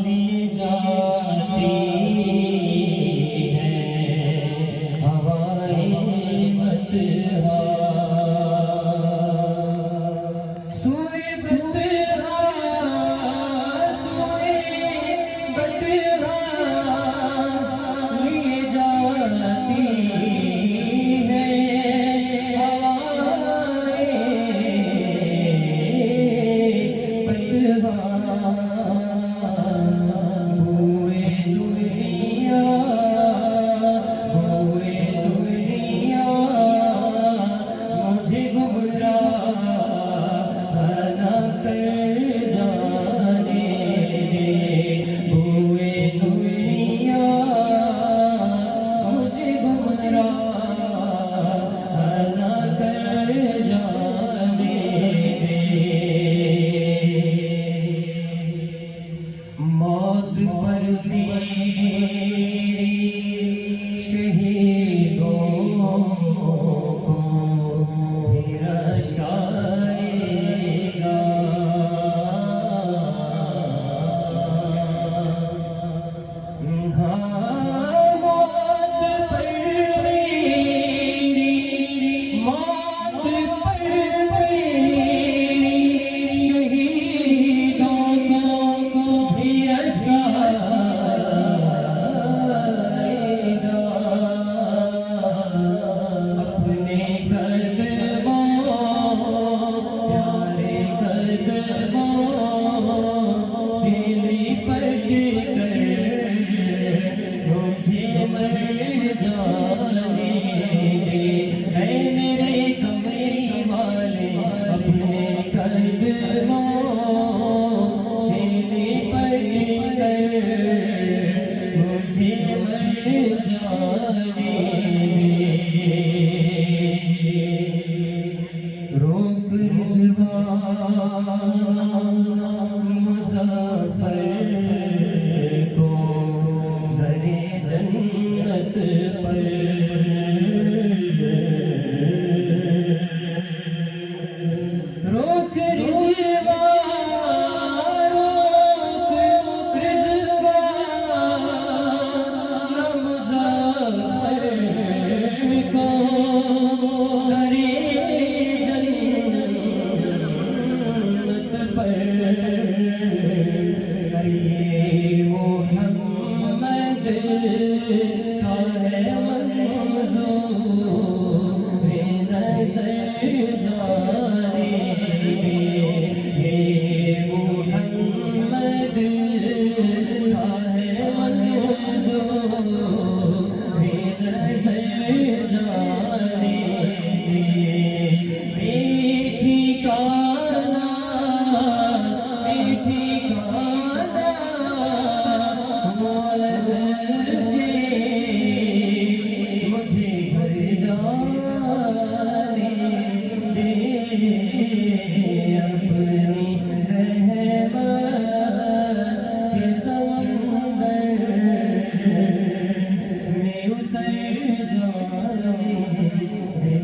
लिए जाती है हवाएं मतहा सोए बतरा सोए बतरा लिए जाती है हवाएं बुए दुनिया मुझे गुमराह न कर जाने दे बुए दुनिया मुझे गुमराह न कर जाने दे मौत पर मेरी शहीदों को फिर आएगा हाँ मौत पर मेरी मौत पर मेरी शहीदों को फिर आएगा अपने कदमों प्यारे कदमों से लिपट कर मुझे मर जाने दे ऐ मेरे कमरे वाले अपने कदमों से लिपट कर मुझे मर जाने दे रोक रिज़वाना मुसाफिर को दरे जन्नत पर रोक रिज़वाना मुसाफिर को दरे जन्नत पर ये मोहम्मद का है मंज़ूर नज़र जाने ये मोहम्मद का है मंज़ूर नज़र जाने ठिकाना से मुझे घर जाने दे अपनी रहमत के समुंदर में उतर जाने दे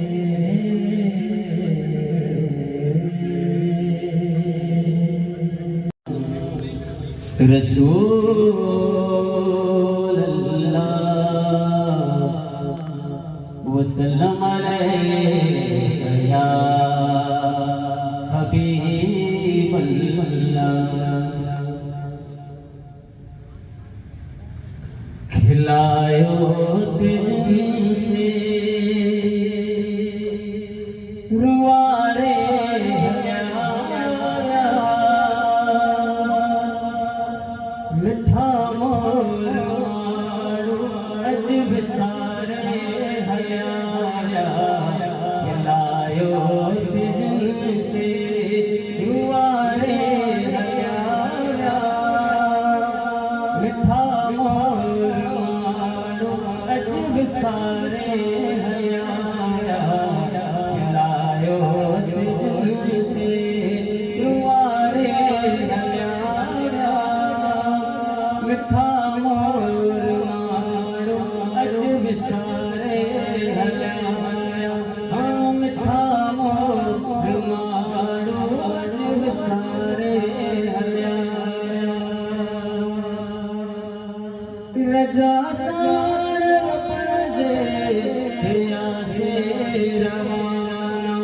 रसूल अल्लाह वसल्लम अलैका या हबीब अल्लाह खिलायो तुझसे रुआरे मिठा मोर मारो अजब सारे हया खिलायो तुझसे रुआरे हया मिठा मोर मारो जा सार वपजे हिया से रवाना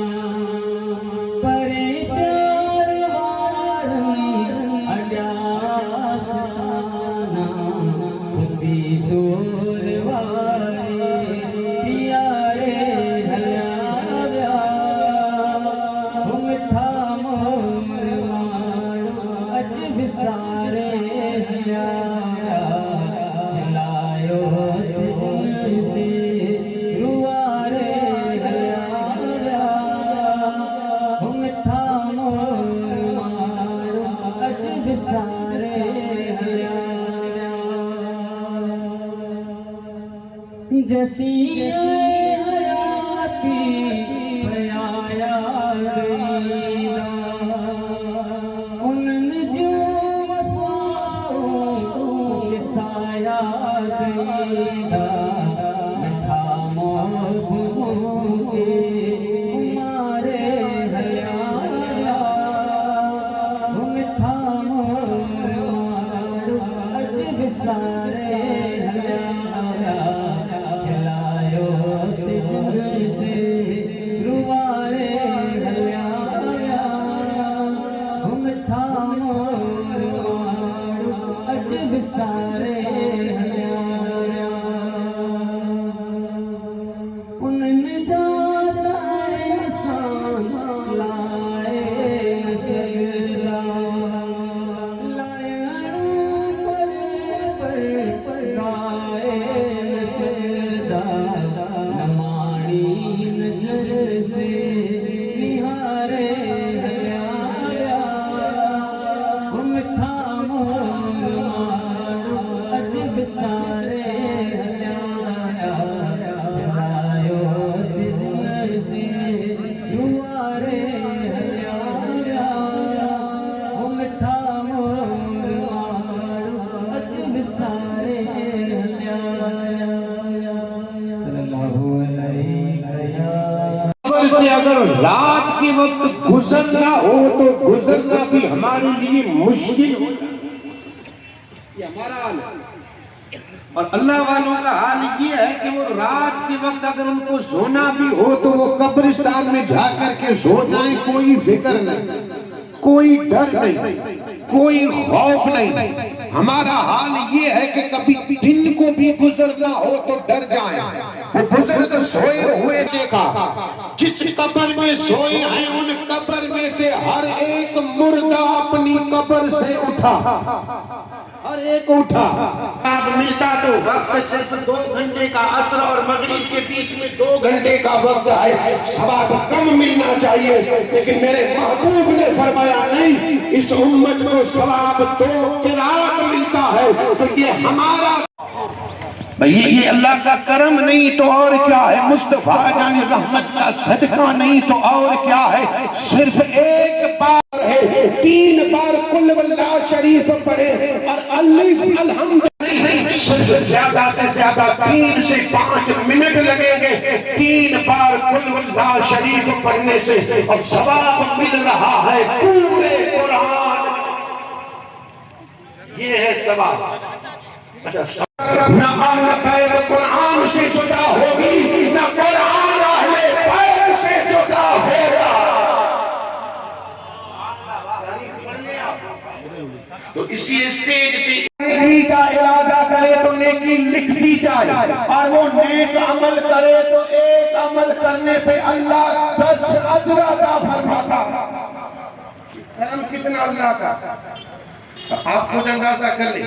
परे प्यार वारन अड्यासना सुती सोर वारे पियारे हल्या व्या मिठा मोर माणो अज विसारे हल्या खिलायो तिजन से रुआरे हल्या व्या मिठा मोर माणो अज विसारे हल्या जसी हयाती पयाया गईदा उन जो वफाओं किसाया गईदा मिठा मोहब्बों के मारे हल्या मिठा मोर मारो अज विसारे हल्या से रुवारे हल्या मिठा मोर मारो अज विसारे हल्या उन्हनि जाता सां लाए सगदा लायणो पर गाए सगदा नजर से निहारे हल्या मिठा मोर मारो अज विसारे हल्या खिलायो तिजन से रुआरे हल्या मिठा मोर मारो अज विसारे हल्या सल्लल्लाहु अलैहि से अगर रात के वक्त गुजरना हो तो गुजरना भी हमारे लिए मुश्किल हो। ये हमारा हाल है। और अल्लाह वालों का हाल ये है कि वो रात के वक्त अगर उनको सोना भी हो तो वो कब्रिस्तान में जाकर के सो जाए, कोई फिक्र नहीं, कोई डर नहीं, कोई खौफ नहीं। हमारा हाल ये है कि कभी दिन को भी गुजरना हो तो डर जाए। वो बुजुर्ग सोए हुए देखा, जिस कब्र में सोए हैं उन कब्र में से हर एक मुर्दा अपनी कब्र से उठा, हर एक उठा। अब मिलता तो वक्त सिर्फ 2 घंटे का, असर और मगरिब के बीच में 2 घंटे का वक्त है, सवाब कम मिलना चाहिए। लेकिन मेरे महबूब ने फरमाया नहीं, इस उम्मत को सवाब 2 किरात मिलता है। तो ये हमारा भाई, ये अल्लाह का करम नहीं तो और क्या है, मुस्तफा जाने रहमत का सदका नहीं तो और क्या है। सिर्फ एक बार है, 3 बार कुल वल्लाह शरीफ पढ़े और अलिफ अल्हम्दुलिल्लाह, सिर्फ ज्यादा से ज्यादा 3 से 5 मिनट लगेंगे 3 बार कुल वल्लाह शरीफ पढ़ने से, और सवाब मिल रहा है पूरे कुरान। ये है सवाब। अच्छा, न अहले बैत कुरान से जुदा होगी, न कुरान अहले बैत से जुदा होगा। तो इसी स्टेज से नेकी का इरादा करे तो नेकी लिख दी जाए, और वो नेक अमल करे तो एक अमल करने पे अल्लाह 10 अजर अता फरमाता। करम कितना अल्लाह का, तो आप खुद अंदाजा कर ले।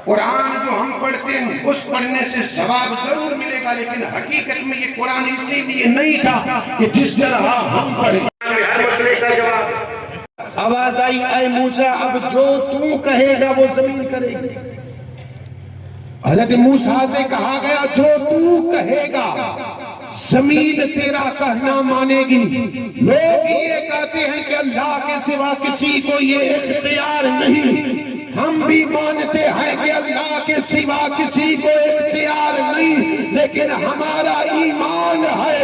कुरान जो हम पढ़ते हैं उस पढ़ने से सवाब जरूर मिलेगा, लेकिन हकीकत में ये कुरान इसीलिए नहीं था कि जिस तरह हम पढ़े। हर मसले का जवाब आवाज आई, ऐ मूसा अब जो तू कहेगा वो जमीन करेगी। हजरत मूसा से कहा गया जो तू कहेगा जमीन तेरा कहना मानेगी। लोग ये कहते हैं कि अल्लाह के सिवा किसी को ये इख्तियार नहीं, हम भी मानते हैं कि अल्लाह के सिवा किसी को इख्तियार नहीं, लेकिन हमारा ईमान है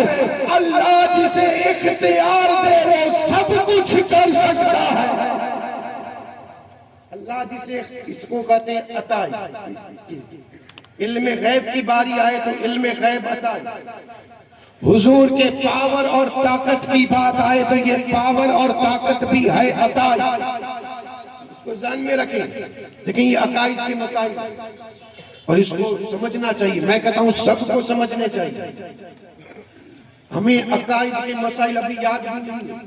अल्लाह जिसे इख्तियार दे वो सब कुछ कर सकता है। अल्लाह जिसे इसको कहते हैं अताई। इल्म गैब की बारी आए तो इल्म गैब अताई। हुजूर के पावर और ताकत की बात आए तो ये पावर और ताकत भी है अताई, इसको ध्यान में रखें। लेकिन ये अकाइद के मसाइल और इसको समझना चाहिए। मैं कहता हूँ सबको समझने चाहिए। हमें अकाइद के मसाइल अभी याद भी नहीं,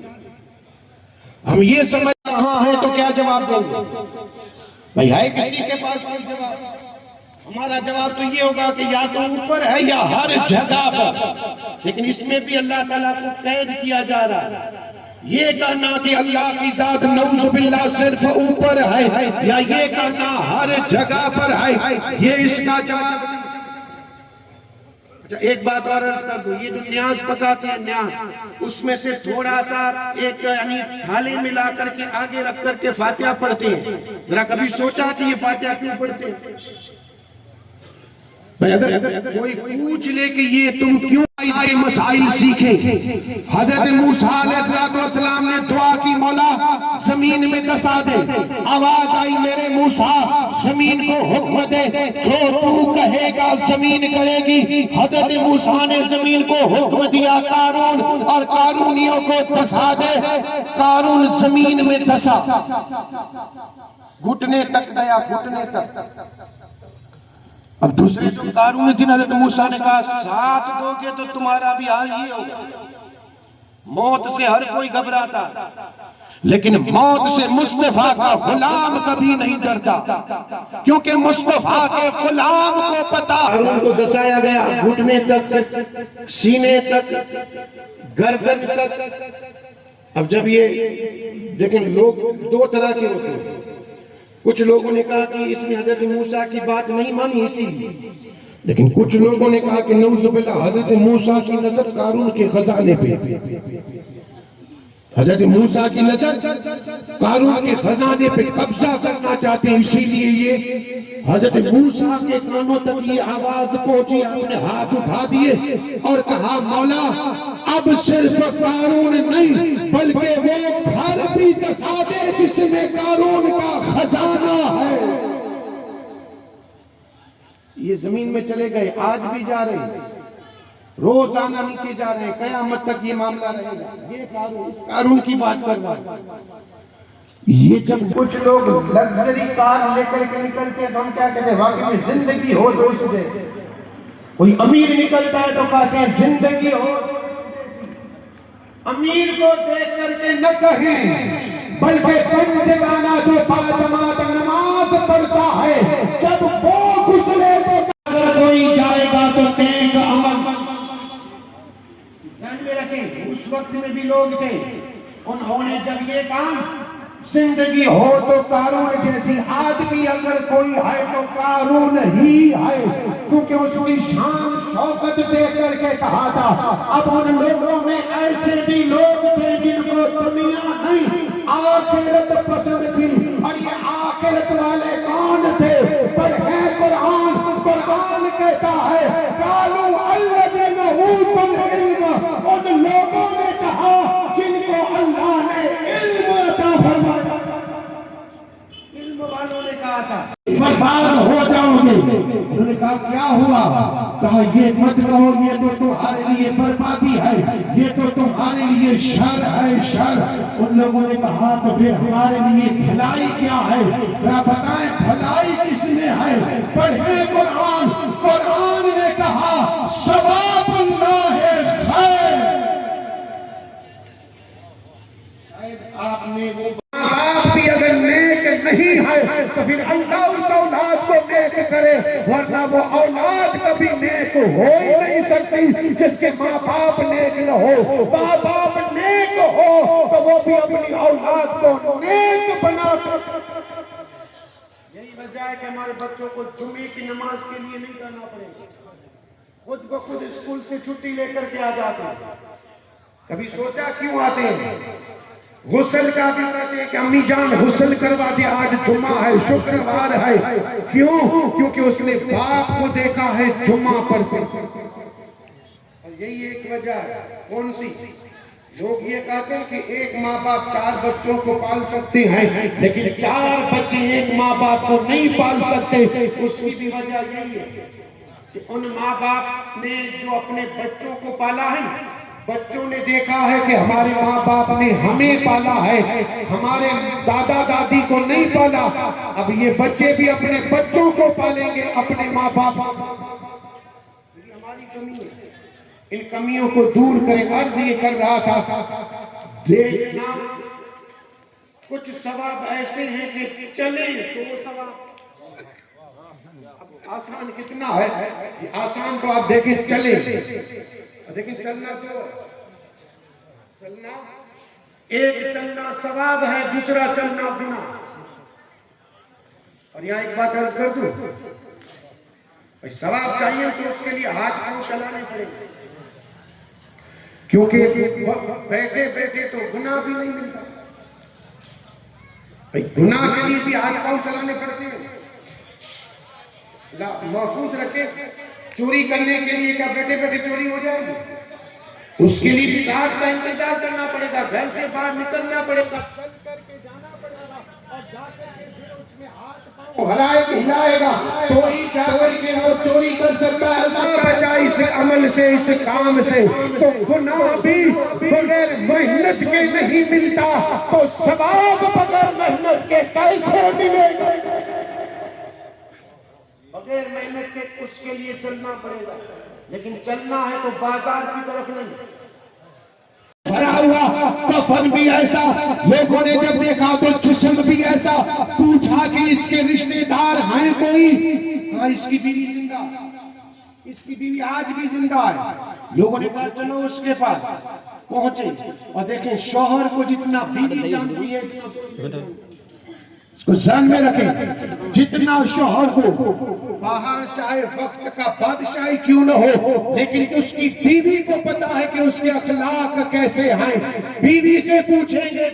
हम ये समझ कहाँ है तो क्या जवाब देंगे? भाई है किसी के पास कोई जवाब? हमारा जवाब तो ये होगा कि या तो ऊपर है या हर जगह पर। लेकिन इसमें भी अल्लाह ताला को कैद किया जा रहा है। ये कहना कि अल्लाह की जात नऊज़ बिल्लाह सिर्फ ऊपर है या ये कहना हर जगह पर है, ये इसका जवाब। अच्छा एक बात और अर्ज कर दूं, ये जो न्यास पकाते हैं न्यास, उसमें से थोड़ा सा एक यानी थाली मिला करके आगे रख करके फातिहा पढ़ते हैं। जरा कभी सोचा कि ये फातिहा क्यों पढ़ते हैं? भाई अगर कोई पूछ ले कि ये तुम क्यों ये मसाइल सीखे? हजरत मूसा अलैहिस्सलाम ने दुआ की, मौला जमीन में दसा दे। आवाज आई, मेरे मूसा जमीन को हुक्म दे, जो तू कहेगा जमीन करेगी। हजरत मूसा ने जमीन को हुक्म दिया कारून और कारूनियों को दसा दे। कारून जमीन में दसा, घुटने तक गया, घुटने तक। अब दूसरे जो कारून थे, हज़रत मूसा ने कहा साथ दोगे तो तुम्हारा भी हाल ये होगा। मौत से हर कोई घबराता, लेकिन मौत से मुस्तफा का गुलाम कभी नहीं डरता, क्योंकि मुस्तफा के गुलाम को पता। कारून को दसाया गया घुटने तक, सीने तक, गर्दन तक। अब जब ये लेकिन लोग दो तरह के होते हैं। कुछ लोगों ने कहा कि इसने हजरत मूसा की बात नहीं मानी इसीलिए, लेकिन कुछ लोगों ने कहा कि नऊज़ बिल्लाह हजरत मूसा की नजर कारून के खजाने पे, हजरत मूसा की नजर कारून के खजाने पे कब्जा करना चाहते हैं। इसीलिए ये हजरत मूसा के कानों तक ये आवाज पहुंची, अपने हाथ उठा दिए और कहा मौला अब सिर्फ कारून नहीं बल्कि वो घर भी दसा दे जिसमें कारून का खजाना है। ये जमीन में चले गए, आज भी जा रहे हैं, रोजाना नीचे जा रहे हैं, कयामत तक ये मामला रहेगा। ये कारून, इस कारून की बात कर रहा है। ये जब कुछ लोग लग्जरी कार लेकर के निकलते हैं तो हम क्या कहते हैं? वाकई में जिंदगी हो तो इस जैसे। कोई अमीर निकलता है तो कहते हैं जिंदगी हो। अमीर को देख करके न कहें, बल्कि पंचगाना जो पांचमात नमाज पढ़ता है, जब वो गुजरे तो अगर कोई जाएगा तो नेक अमल। ध्यान में रखें, उस वक्त में भी लोग थे, उन्होंने जब ये काम जिंदगी हो तो कारून जैसी, आदमी अगर कोई है तो कारून ही है, क्योंकि उसकी शान शौकत देख करके कहा था। अब उन लोगों में ऐसे भी लोग थे जिनको दुनिया नहीं आखिरत पसंद थी, और ये आखिरत वाले कौन थे? पर है कुरान, कुरान कहता है कालू अल्लज़ीना ऊतुल इल्म, उन लोगों ने कहा जिनको अल्लाह ने इल्म अता फरमाया। इल्म वालों ने कहा था बर्बाद हो जाओगे। उन्होंने कहा क्या हुआ? कहा ये मत कहो, ये तो तुम्हारे लिए बर्बादी है, ये तो तुम्हारे लिए शर है, शर। उन लोगों ने कहा तो फिर हमारे लिए भलाई क्या है? क्या बताएं भलाई किसमें है? पढ़े कुरान, कुरान ने कहा सवाबुल्लाह खैर। शायद आपने वो आप भी अगर नेक नहीं है तो फिर अल्लाह उस औलाद को नेक करे, वरना वो औलाद कभी नेक हो ही नहीं सकती जिसके माँ बाप नेक न हो। माँ बाप नेक हो तो वो भी अपनी औलाद को नेक बना। यही वजह है कि हमारे बच्चों को जुमे की नमाज के लिए नहीं करना पड़ेगा, खुद को खुद स्कूल से छुट्टी लेकर के आ जाते हैं। कभी सोचा क्यों आते हैं? गुस्ल का भी कहते हैं कि अम्मी जान गुस्ल करवा दे, आज जुम्मा है, शुक्रवार है। क्यों? क्योंकि उसने बाप को देखा है जुम्मा पर। यही एक वजह है। कौन सी? लोग ये कहते हैं कि एक माँ बाप 4 बच्चों को पाल सकते हैं, लेकिन 4 बच्चे एक माँ बाप को नहीं पाल सकते, उसकी भी वजह यही है कि उन माँ बाप ने जो अपने बच्चों को पाला है, बच्चों ने देखा है कि हमारे माँ बाप ने हमें पाला है, हमारे दादा दादी को नहीं पाला, अब ये बच्चे भी अपने बच्चों को पालेंगे, अपने माँ बाप। ये हमारी कमी है, इन कमियों को दूर करें। अर्ज ये कर रहा था, देखना कुछ सवाब ऐसे हैं कि चले तो वो सवाब आसान कितना है, आसान तो आप देखें चले, लेकिन चलना तो चलना, एक चलना सवाब है, दूसरा चलना गुनाह। और यहाँ एक बात अर्ज कर दूं, सवाब चाहिए तो उसके लिए हाथ पांव चलाने पड़ेंगे, क्योंकि बैठे बैठे तो गुनाह भी नहीं मिलता, गुनाह के लिए भी हाथ पांव चलाने पड़ते हैं। महफूज रखे, चोरी करने के लिए क्या बैठे बैठे चोरी हो जाएगी? उसके लिए भी रात का इंतजार करना पड़ेगा, घर से बाहर निकलना पड़ेगा, चल करके जाना पड़ेगा, और जाकर के फिर उसमें हाथ पांव हिलाएगा, चोरी चाहे कि वो चोरी कर सकता है, बचा इस अमल से, इस काम से। तो गुनाह भी बगैर मेहनत के नहीं मिलता, तो सवाब बगैर मेहनत के कैसे मिलेगा? बगैर मेहनत के उसके लिए चलना पड़ेगा, लेकिन चलना है तो बाजार की तरफ नहीं। भरा हुआ कफन भी ऐसा, लोगों ने जब देखा तो जिस्म भी ऐसा, पूछा कि इसके रिश्तेदार हैं कोई? कहा इसकी बीवी जिंदा, इसकी बीवी आज भी जिंदा है। लोगों ने कहा चलो उसके पास पहुंचे और देखें शौहर को जितना बीवी जानती है इसको ध्यान में रखें, जितना शौहर को बाहर चाहे वक्त का बादशाही क्यों न हो, लेकिन उसकी बीवी को पता है कि उसके अखलाक कैसे हैं। बीवी से पूछेंगे,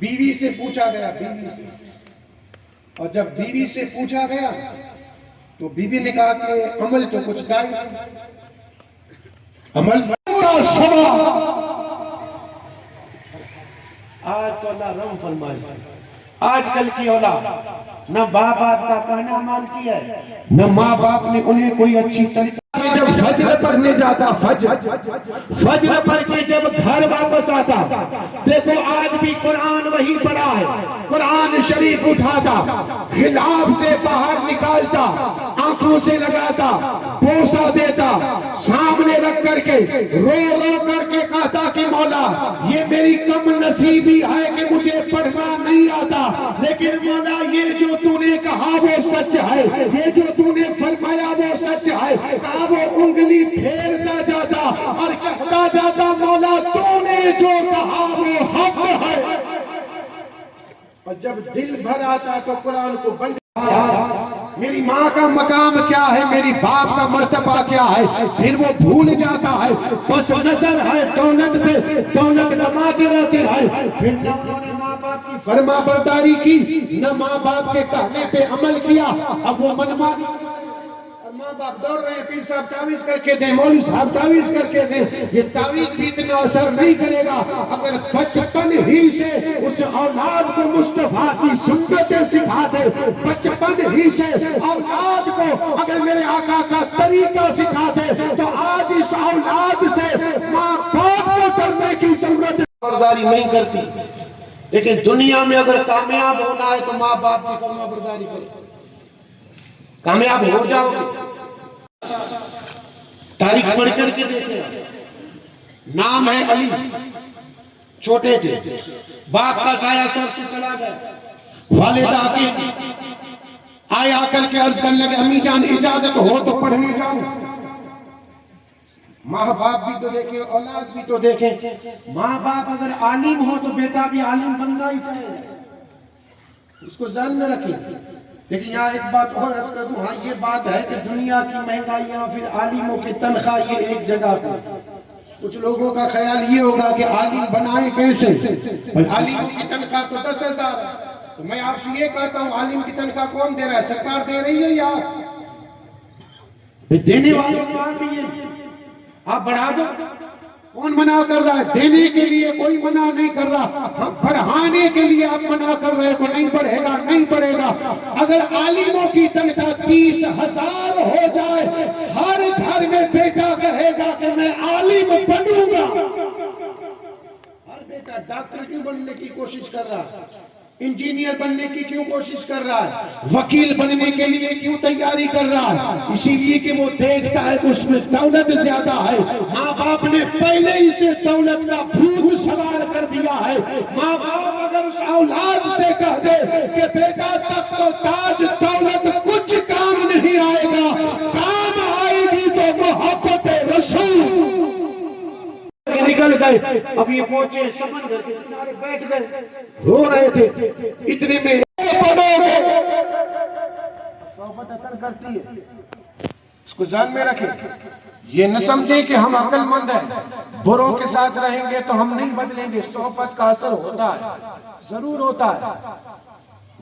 बीवी से पूछा गया, बीवी से, और जब बीवी से पूछा गया तो बीवी ने कहा कि अमल तो कुछ दाई, अमल आज तो अल्लाह रहम फरमाए, आजकल की औलाद न बाप बाप का कहना मानती है, न माँ बाप ने उन्हें कोई अच्छी तरीके। जब फज्र पढ़ने जाता, फज्र पढ़ के जब घर वापस आता, देखो आज भी कुरान वही पढ़ा है, कुरान शरीफ उठाता, खिलाफ से बाहर निकालता, आंखों से लगाता, बोसा देता, सामने रख करके रो रो करके कहता कि मौला ये मेरी कम नसीबी है कि मुझे पढ़ना नहीं आता, लेकिन मौला ये जो तूने कहा वो सच है, ये जो तूने फरमाया वो सच है। कहा वो उंगली फेरता जाता और कहता जाता मौला तूने जो कहा वो हक है। और जब दिल भर आता तो कुरान को बंद, मेरी माँ का मकाम क्या है, मेरी बाप का मर्तबा क्या है, फिर वो भूल जाता है। बस नजर है दौलत पे, दौलत कमाते रहते हैं, फिर न उन्होंने माँ बाप की फरमा बरदारी की, न माँ बाप के कहने पे अमल किया, अब वो मनमानी, और माँ बाप दौड़ रहे हैं, पीर साहब तावीज करके दें, मौलवी साहब तावीज करके दें। ये तावीज भी इतना असर नहीं करेगा अगर बचपन ही से उस औलाद को मुस्तफा की सुन्नतें सिखा दे, बचपन ही से औलाद को अगर मेरे आका का तरीका सिखा दे, तो आज इस औलाद से माँ बाप को करने की जरूरत बरदारी नहीं करती। लेकिन दुनिया में अगर कामयाब होना है तो माँ बाप की फर्मा बरदारी करो, कामयाब हो जाओगे। तारीख पढ़ करके देखे, नाम है अली, छोटे थे, बाप का साया सर से चला गया, वालिदा आके आए, आकर के अर्ज करने लगे अम्मी जान इजाजत हो तो पढ़ने जाऊं। माँ बाप भी तो देखे, औलाद भी तो देखे। माँ बाप अगर आलिम हो तो बेटा भी आलिम बनना ही चाहिए, इसको ध्यान में रखें। लेकिन यहाँ एक बात और अर्ज कर दूं, हाँ ये बात है कि दुनिया की महंगाइयाँ, फिर आलिमों की तनख्वाह, ये एक जगह पर कुछ लोगों का ख्याल ये होगा कि आलिम बनाए कैसे, आलिमों की तनख्वाह तो 10,000 है। तो मैं आपसे ये कहता हूँ आलिम की तनख्वाह कौन दे रहा है, सरकार दे रही है या देने वाले भी है? आप बढ़ा दो, कौन मना कर रहा है? देने के लिए कोई मना नहीं कर रहा, हम बढ़ाने के लिए आप मना कर रहे हो। नहीं बढ़ेगा, नहीं बढ़ेगा। अगर आलिमों की तनख्वाह 30,000 हो जाए, हर घर में बेटा कहेगा कि मैं आलिम बनूंगा। हर बेटा डॉक्टर क्यों बनने की कोशिश कर रहा है? इंजीनियर बनने की क्यों कोशिश कर रहा है? वकील बनने के लिए क्यों तैयारी कर रहा है? इसीलिए कि वो देखता है कि उसमें दौलत ज्यादा है। माँ बाप ने पहले ही से दौलत का भूत सवार कर दिया है। माँ बाप अगर उस औलाद से कह दे कि बेटा तख्त तो ताज दौलत कुछ काम नहीं आएगा, काम आएगी तो मोहब्बत रसूल। निकल गए, अब ये पहुंचे समंदर के किनारे बैठ गए, रो रहे थे। इतने में सोहबत असर करती है, इसको ध्यान में रखें। ये न समझे कि हम अक्लमंद हैं, बुरों के साथ रहेंगे तो हम नहीं बदलेंगे। सोहबत का असर होता है, जरूर होता है।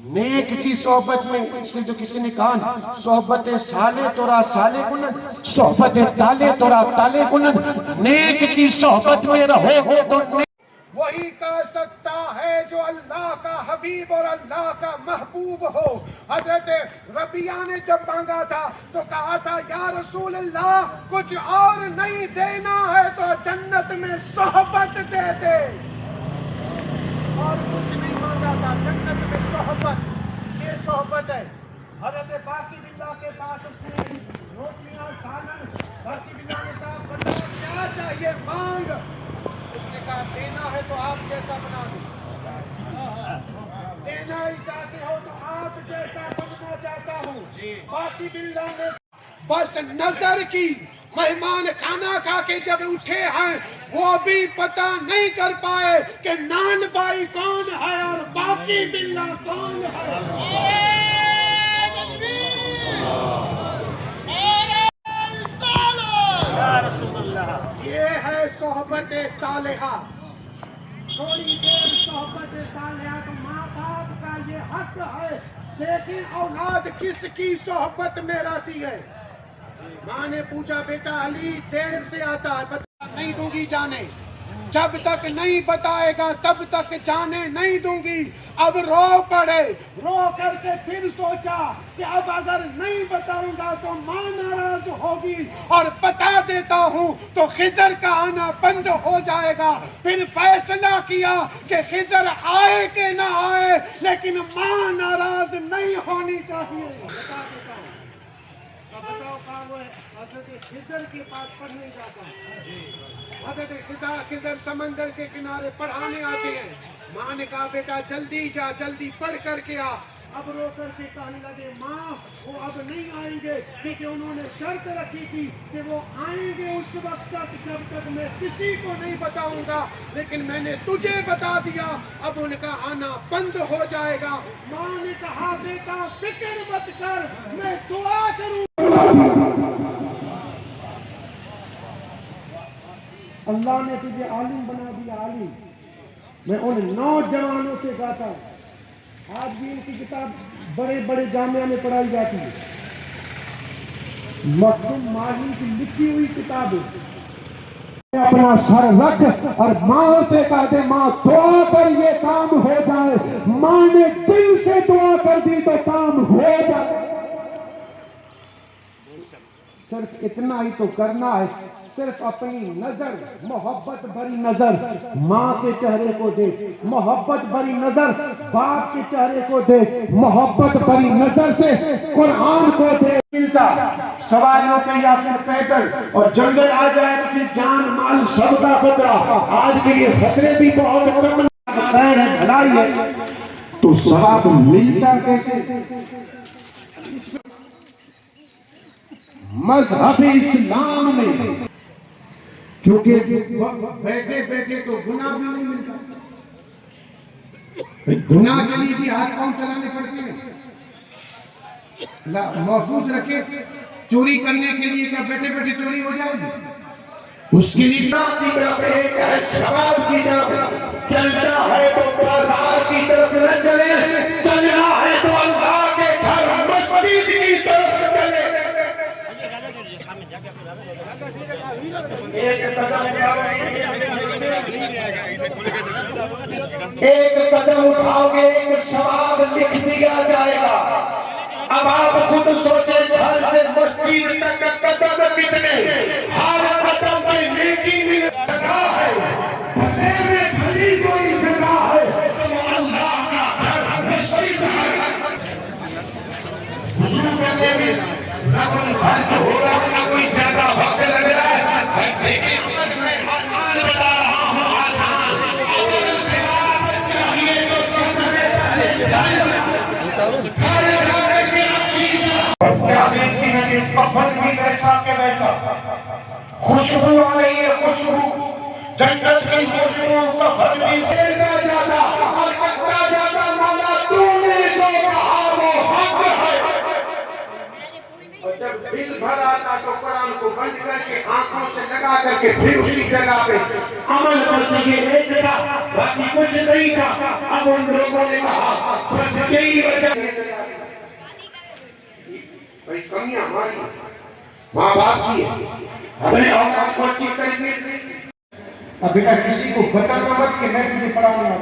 नेक की सोहबत में, इसलिए तो किसी ने कहा सोहबत साले तोरा साले कुनन, सोहबत ताले तोरा ताले कुनन। नेक की सोहबत में रहो तो वही कह सकता है जो अल्लाह का हबीब और अल्लाह का महबूब हो। हजरत रबिया ने जब मांगा था तो कहा था या रसूल अल्लाह कुछ और नहीं देना है तो जन्नत में सोहबत दे दे। और कुछ नहीं मांगा था, जन्नत में सोहबत। ये सोहबत है। हजरत बाकी बिल्ला के पास उसने रोटियां सालन, बाकी बिल्ला ने कहा बता क्या चाहिए मांग। उसने कहा देना है तो आप जैसा बना दो, देना ही चाहते हो तो आप जैसा बनना चाहता हूँ। बाकी बिल्ला ने बस नजर की, मेहमान खाना खा के जब उठे हैं वो भी पता नहीं कर पाए कि नान भाई कौन है और बाकी बिल्ला कौन है। ये है सोहबत सालेहा। थोड़ी देर सोहबत सालेहा तो माँ बाप का ये हक है, लेकिन औलाद किसकी सोहबत में रहती है? माँ ने पूछा बेटा अली देर से आता है, बता नहीं दूंगी जाने। जब तक नहीं बताएगा तब तक जाने नहीं दूंगी। अब रो पड़े, रो करके फिर सोचा कि अब अगर नहीं बताऊंगा तो माँ नाराज होगी और बता देता हूँ तो खिजर का आना बंद हो जाएगा। फिर फैसला किया कि खिजर आए कि ना आए, लेकिन माँ नाराज नहीं होनी चाहिए। बता देता हूँ। बताओ कहाँ वो हज़रत खिजर के पास पढ़ने जाता है। हज़रत खिजर समंदर के किनारे पढ़ाने आते हैं। माँ ने कहा बेटा जल्दी जा, जल्दी पढ़ करके आ। अब रो करके कहने लगे माँ वो अब नहीं आएंगे, क्योंकि उन्होंने शर्त रखी थी कि वो आएंगे उस वक्त तक जब तक मैं किसी को नहीं बताऊंगा, लेकिन मैंने तुझे बता दिया, अब उनका आना बंद हो जाएगा। माँ ने कहा बेटा फिक्र मत कर, मैं दुआ करूँ। अल्लाह ने तुझे आलिम बना दिया, आलिम। मैं उन नौजवानों से कहता हूँ, आज भी इनकी किताब बड़े बड़े जामिया में पढ़ाई जाती है। मखदूम माही की लिखी हुई किताब है। अपना सर रख और माँ से कह दे माँ दुआ कर ये काम हो जाए। माँ ने दिल से दुआ कर दी तो काम हो जाए। सिर्फ इतना ही तो करना है, सिर्फ अपनी नजर, मोहब्बत भरी नजर माँ के चेहरे को देख, मोहब्बत भरी नजर बाप के चेहरे को देख, मोहब्बत भरी नजर से कुरान को देख। सवारियों पे या फिर पैदल और जंगल आ जाए तो फिर जान माल सबका खतरा। आज के ये खतरे भी बहुत कम है, भलाई है, तो सवाब मिलता कैसे? मजहब इस्लाम में क्योंकि बैठे बैठे तो गुनाह भी नहीं मिलता, गुनाह के लिए भी हाथ पांव चलाने पड़ते हैं। महफूज रखे, चोरी करने के लिए क्या बैठे बैठे चोरी हो जाएगी? उसके लिए सवाल की तरफ चलना है तो बाजार की तरफ न चले, चलना है तो अल्लाह के घर मस्जिद की तरफ चले। एक कदम एक कदम उठाओगे कुछ सवाब लिख दिया जाएगा। अब आप खुद सोचे घर से मस्जिद तक का कदम कितने, हर कदम पे नेकी भी जगह है, भले में भली कोई जगह है तो अल्लाह का घर मस्जिद है। वुज़ू करने में ना कोई खर्च हो रहा है, ना कोई ज्यादा वक्त लग रहा है। लेकिन मैं आसान बता रहा हूँ, आसान। अगर सवाब चाहिए तो सबसे पहले क्या देखती है कि कफन भी वैसा के वैसा, खुशबू आ रही है, खुशबू जन्नत की खुशबू, कफन भी देता जाता और करता जाता, माना तूने जो कहा वो हक है। और जब दिल भर आता तो कुरान को बंद करके आंखों से लगा करके फिर उसी जगह पे अमल बस ये एक था, बाकी कुछ नहीं था। अब उन लोगों ने कहा बस यही वजह भाई कमियां हमारी माँ बाप की है, हमें औलाद को अच्छी करनी। अब बेटा किसी को बताना मत कि मैं तुझे पढ़ाऊंगा,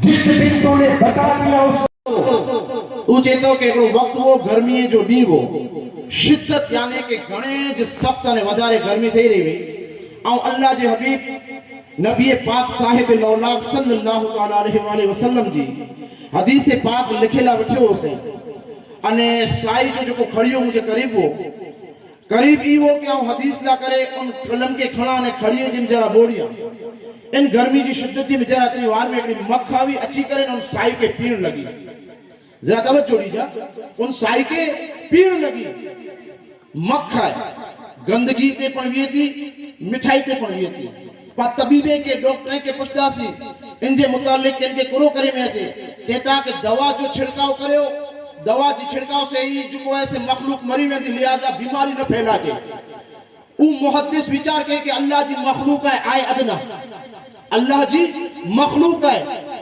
जिस दिन तूने बता दिया उसको तू चेतो के वक्त वो गर्मी जो डी वो शिद्दत यानी के घणे जो सख्त ने वधारे गर्मी थई रही हुई और अल्लाह जे हबीब नबी पाक साहिब लौलाक सल्लल्लाहु अलैहि वसल्लम जी हदीस पाक लिखेला वठो से अने साई जो को खड़ियो मुझे करीब ई वो कि हदीस ला करे उन फिल्म के खड़ा ने खड़ियो जिन जरा बोड़िया इन गर्मी जी शिद्दत जी जरा त्योहार में एक मक्खा भी अच्छी करे उन साई के पीण लगी, जरा तवज्जो दीजा, उन साई के पीण लगी। मक्खा गंदगी ते पण वियती, मिठाई ते पण वियती। पर तबीबे के डॉक्टर के पुछदासी इन जे मुतालिक इनके कुरो करे में अचे चेता के दवा जो छिड़काव करियो, दवा जी छिड़काव से ही जो ऐसे मखलूक मरी वेंदी, लिहाजा बीमारी न फैलाजे। उ मुहद्दिस विचार के कि अल्लाह जी मखलूक है आए अदना, अल्लाह जी मखलूक है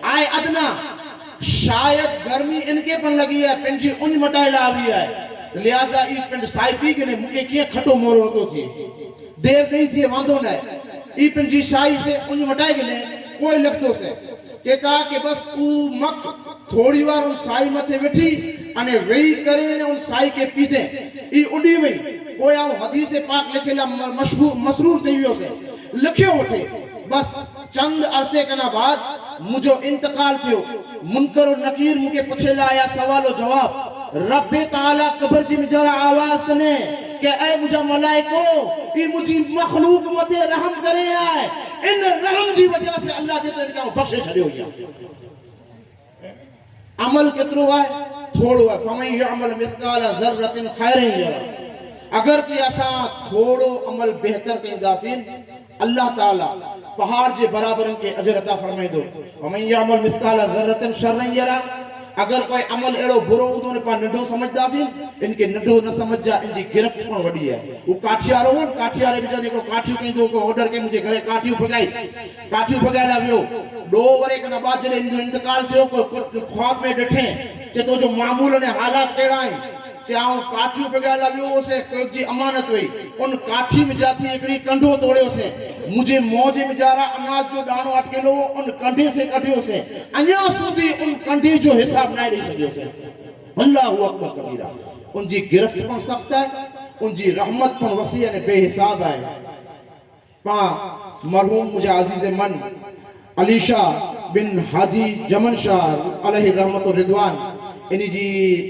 आए अदना, शायद गर्मी इनके पण लगी है, पिंजी उन मटाइला आवी है, लिहाजा ई पिंड साई पी के ने मुके के खटो मोरो तो थी देर नहीं थी वांदो न ई पिंजी साई से उन मटाई के ने कोई लगतो से चेता के बस उ मक थोड़ी बार उन साई मथे बैठी अने वेई करे ने उन साई के पीते ई उडी वई कोई आ हदीस पाक लिखेला मशहूर मसरूर थई वियो से लिखियो उठे। बस चंद अरसे कना बाद मुझो इंतकाल थियो, मुनकर और नकीर मुके पुछेला आया सवाल और जवाब, रब्बे ताला कब्र जी में जरा आवाज तने के ए मुझा मलाइको ई मुझी मखलूक मते रहम करे आए, इन रहम जी वजह से अल्लाह जे तेरे का बख्शे छड़ियो या। अमल कितरो है थोड़ो है, फमन यअमल मिस्काल ज़र्रतिन खैरन यरा, अगर जे असा थोड़ो अमल बेहतर कइंदासीं अल्लाह ताला पहाड़ जे बराबर के अजर अता फरमाई दो। फमन यअमल मिस्काल ज़र्रतिन शर्रन यरा, अगर कोई अमल एड़ो बुरो उदो ने पा नडो समझदासीं इनके नडो न समझ जा, इनकी गिरफ्त पण वडी है। वो काठियारो हो, काठियारे बिचा जेको काठियो कइंदो को ऑर्डर के मुझे घरे काठियो भगाई लावियो दो वरे कना बाद जने इनजो इंतकाल थियो को ख्वाब में डिठे जे तो जो मामूल ने हालात केड़ा है चाऊ काठियो भगा लावियो से कोई जी अमानत हुई उन काठी में जाती एकड़ी कंडो तोड़ियो से मुझे मौजे में जारा अनाज जो दानो अटकेलो उन कंडे से कटियो से अन्या सुधी उन कंडे जो हिसाब ना दे सकियो से। अल्लाहु अकबर कबीरा, उन जी गिरफ्त पण सख्त है, उन जी रहमत पण वसी ने बेहिसाब है। पा मरहूम मुझे अजीज मन अली शाह बिन हाजी जमन शाह अलैहि रहमत व रिदवान इनी जी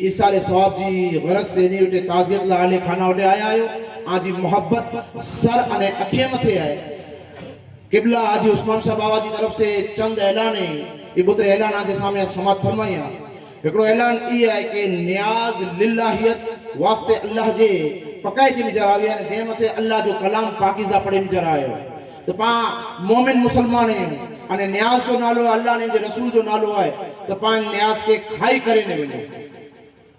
इसाले सवाब जी गरज से इनी उठे ताजियत ला आले खाना उठे आया आयो आज मोहब्बत सर अने अखे मथे है। किबला आज उस्मान शाह बाबा जी तरफ से चंद ऐलान है, ये बुद्ध ऐलान आज सामने समात फरमाया। एकड़ो ऐलान ई है कि नियाज लिल्लाहियत वास्ते अल्लाह जे पकाई जी नजर आविया ने जे मथे अल्लाह जो कलाम पाकीज़ा पढ़े नजर आयो तो पा मोमिन मुसलमान है अने न्याज जो नालो अल्लाह ने जे रसूल जो नालो है तो पा न्याज के खाई करे ने वने,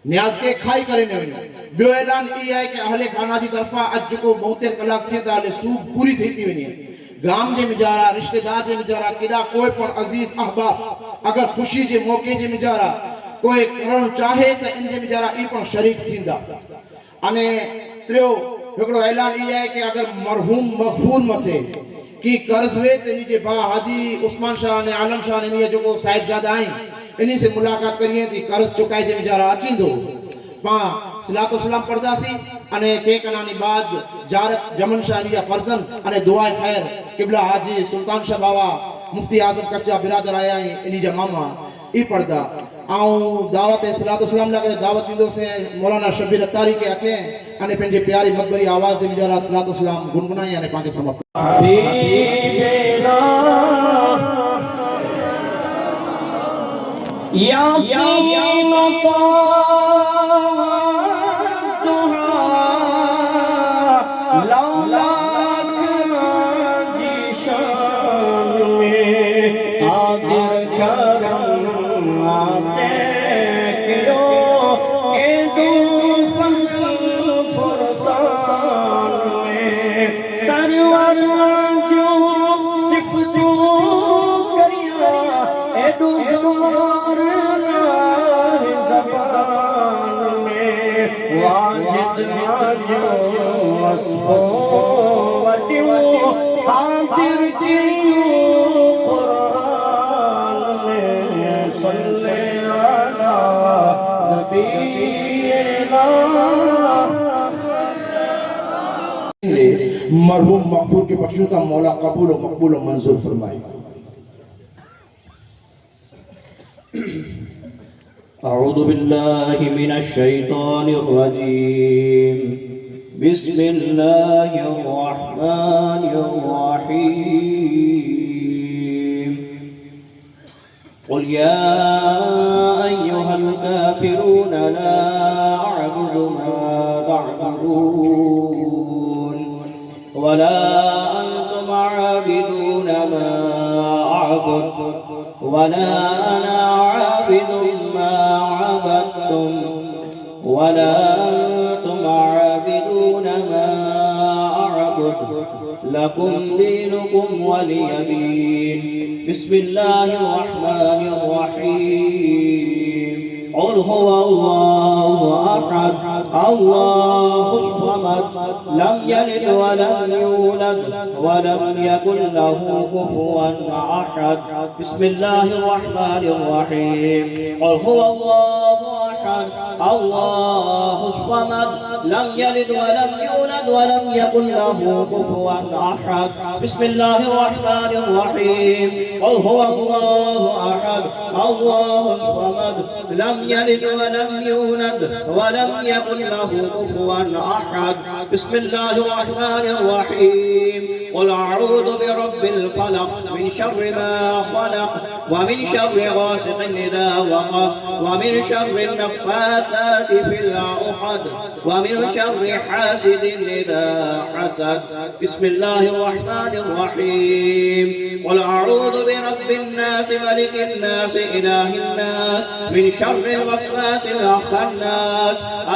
न्याज के खाई करे ने वने। बियो ऐलान ई है कि अहले खाना जी तरफा अज को 72 कलाक थे दाले सूब पूरी थीती वने। गाम जे मिजारा रिश्तेदार जे मिजारा केडा कोई पण अजीज अहबाब अगर खुशी जे मौके जे मिजारा कोई करण चाहे तो इन जे मिजारा ई पण शरीक थींदा। अने त्रियो एकड़ो ऐलान ई है कि अगर मरहूम मगफूर मथे कि कर्ज वे तेनी जे बा हाजी उस्मान शाह ने आलम शाह ने इन्हीं जो साहिबजादा आई इन्हीं से मुलाकात करिए थी कर्ज चुकाए जे बेचारा अचींदो पा सलातो सलाम पढ़दासी अने के कनानी बाद जारत जमन शाह या फर्जन अने दुआ खैर किबला हाजी सुल्तान शाह बाबा मुफ्ती आजम कच्चा बिरादर आया इन्हीं जा मामा ई पढ़दा आऊं दावत सलातो सलाम लगे दावत दीदो से मौलाना शबीर अत्तारी के अचे अने पंजे प्यारी मकबरी आवाज से बेचारा सलातो सलाम गुनगुनाई अने पाके समझ यासीन मरहूम मकबूल के बख्शुता मौला कबूल और मकबूल और मंजूर फरमाए। अऊज़ु बिल्लाहि मिनश शैतानिर रजीम। बिस्मिल्लाहिर रहमानिर रहीम। क़ुल या अय्युहल काफ़िरून ला अअबुदु मा तअबुदून वला अंतुम आबिदून मा अअबुद वला अना आबिदुन मा अबदतुम वला अंतुम आबिदून मा अअबुद लकुम दीनुकुम वलिय दीन। बिस्मिल्लाहिर रहमानिर रहीम। क़ुल हुवल्लाहु अहद अल्लाहुस समद लम यलिद वलम यूलद वलम यकुल लहू कुफुवन अहद। बिस्मिल्लाहिर रहमानिर रहीम। क़ुल हुवल्लाहु अहद अल्लाहुस समद लम यलिद वलम यूलद वलम यकुल लहू कुफुवन अहद। बिस्मिल्लाहिर रहमानिर रहीम। क़ुल हुवल्लाहु अहद अल्लाहुस समद लम यलिद वलम यूलद वलम यकुल लहू कुफुवन अहद। बिस्मिल्लाहिर रहमानिर रहीम। क़ुल अऊज़ु बिरब्बिल फ़लक़ मिन शर्रि मा ख़लक़ व मिन शर्रि गासिक़िन इज़ा वक़ब व मिन शर्रि नफ़्फ़ाथाति फ़िल उक़द व मिन शर्रि हासिदिन इज़ा हसद। बिस्मिल्लाहिर रहमानिर रहीम। क़ुल अऊज़ु बिरब्बिन नास मलिकिन नास इलाहिन नास मिन शर्रिल वस्वासिल ख़न्नास